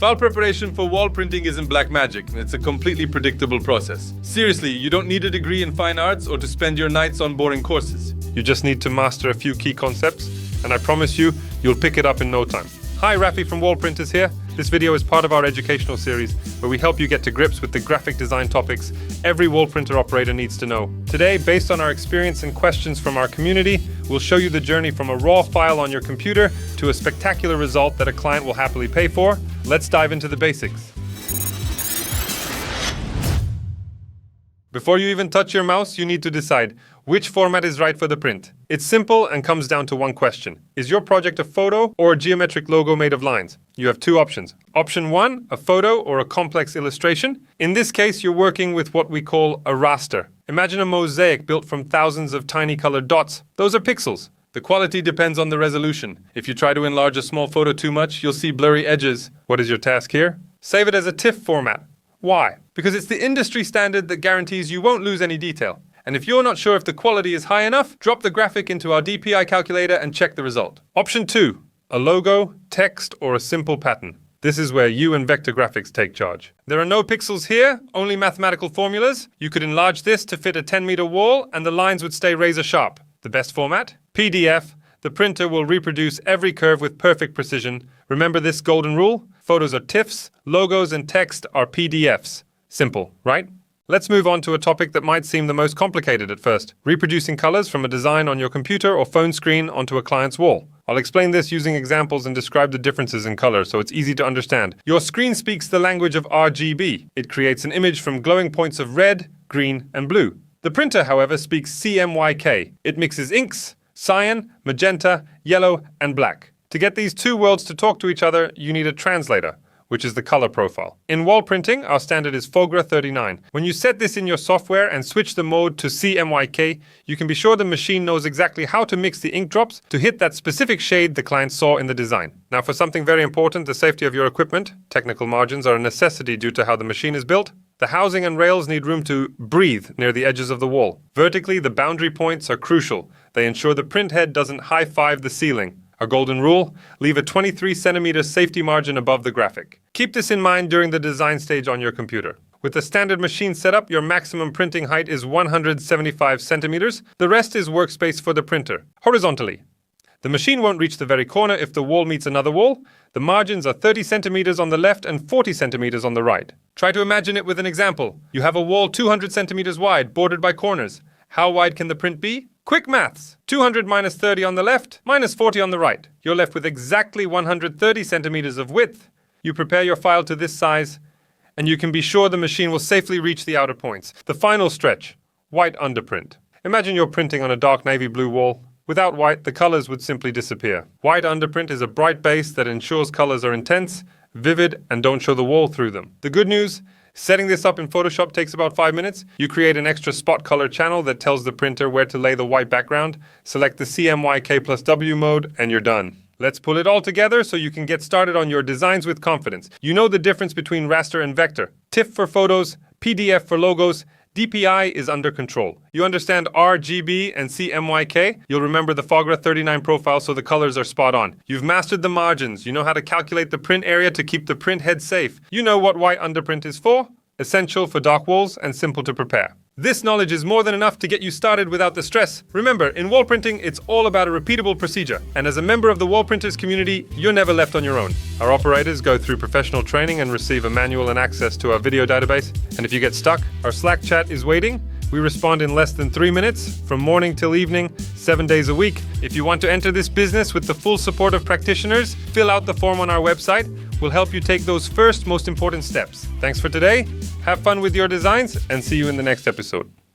File preparation for wall printing isn't black magic, and it's a completely predictable process. Seriously, you don't need a degree in fine arts or to spend your nights on boring courses. You just need to master a few key concepts, and I promise you, you'll pick it up in no time. Hi, Raffi from WallPrinters here. This video is part of our educational series where we help you get to grips with the graphic design topics every wall printer operator needs to know. Today, based on our experience and questions from our community, we'll show you the journey from a raw file on your computer to a spectacular result that a client will happily pay for. Let's dive into the basics. Before you even touch your mouse, you need to decide which format is right for the print. It's simple and comes down to one question. Is your project a photo or a geometric logo made of lines? You have two options. Option 1, a photo or a complex illustration. In this case, you're working with what we call a raster. Imagine a mosaic built from thousands of tiny colored dots. Those are pixels. The quality depends on the resolution. If you try to enlarge a small photo too much, you'll see blurry edges. What is your task here? Save it as a tiff format. Why? Because it's the industry standard that guarantees you won't lose any detail. And if you're not sure if the quality is high enough, drop the graphic into our DPI calculator and check the result. Option 2, a logo, text, or a simple pattern. This is where you and vector graphics take charge. There are no pixels here, only mathematical formulas. You could enlarge this to fit a 10-meter wall and the lines would stay razor sharp. The best format? PDF. The printer will reproduce every curve with perfect precision. Remember this golden rule? Photos are TIFFs, logos and text are PDFs. Simple, right? Let's move on to a topic that might seem the most complicated at first. Reproducing colors from a design on your computer or phone screen onto a client's wall. I'll explain this using examples and describe the differences in color so it's easy to understand. Your screen speaks the language of RGB. It creates an image from glowing points of red, green and blue. The printer, however, speaks CMYK. It mixes inks, cyan, magenta, yellow and black. To get these two worlds to talk to each other, you need a translator, which is the color profile. In wall printing, our standard is FOGRA 39. When you set this in your software and switch the mode to CMYK, you can be sure the machine knows exactly how to mix the ink drops to hit that specific shade the client saw in the design. Now for something very important, the safety of your equipment. Technical margins are a necessity due to how the machine is built. The housing and rails need room to breathe near the edges of the wall. Vertically, the boundary points are crucial. They ensure the print head doesn't high-five the ceiling. Our golden rule, leave a 23 centimeter safety margin above the graphic. Keep this in mind during the design stage on your computer. With the standard machine setup, your maximum printing height is 175 centimeters. The rest is workspace for the printer, horizontally. The machine won't reach the very corner if the wall meets another wall. The margins are 30 centimeters on the left and 40 centimeters on the right. Try to imagine it with an example. You have a wall 200 centimeters wide, bordered by corners. How wide can the print be? Quick maths. 200 minus 30 on the left, minus 40 on the right. You're left with exactly 130 centimeters of width. You prepare your file to this size, and you can be sure the machine will safely reach the outer points. The final stretch, white underprint. Imagine you're printing on a dark navy blue wall. Without white, the colors would simply disappear. White underprint is a bright base that ensures colors are intense, vivid, and don't show the wall through them. The good news? Setting this up in Photoshop takes about 5 minutes. You create an extra spot color channel that tells the printer where to lay the white background. Select the CMYK plus W mode and you're done. Let's pull it all together so you can get started on your designs with confidence. You know the difference between raster and vector. TIFF for photos, PDF for logos, DPI is under control. You understand RGB and CMYK? You'll remember the FOGRA 39 profile so the colors are spot on. You've mastered the margins. You know how to calculate the print area to keep the print head safe. You know what white underprint is for? Essential for dark walls and simple to prepare. This knowledge is more than enough to get you started without the stress. Remember, in wall printing, it's all about a repeatable procedure. And as a member of the WallPrinters community, you're never left on your own. Our operators go through professional training and receive a manual and access to our video database. And if you get stuck, our Slack chat is waiting. We respond in less than 3 minutes, from morning till evening, 7 days a week. If you want to enter this business with the full support of practitioners, fill out the form on our website. We'll help you take those first, most important steps. Thanks for today. Have fun with your designs and see you in the next episode.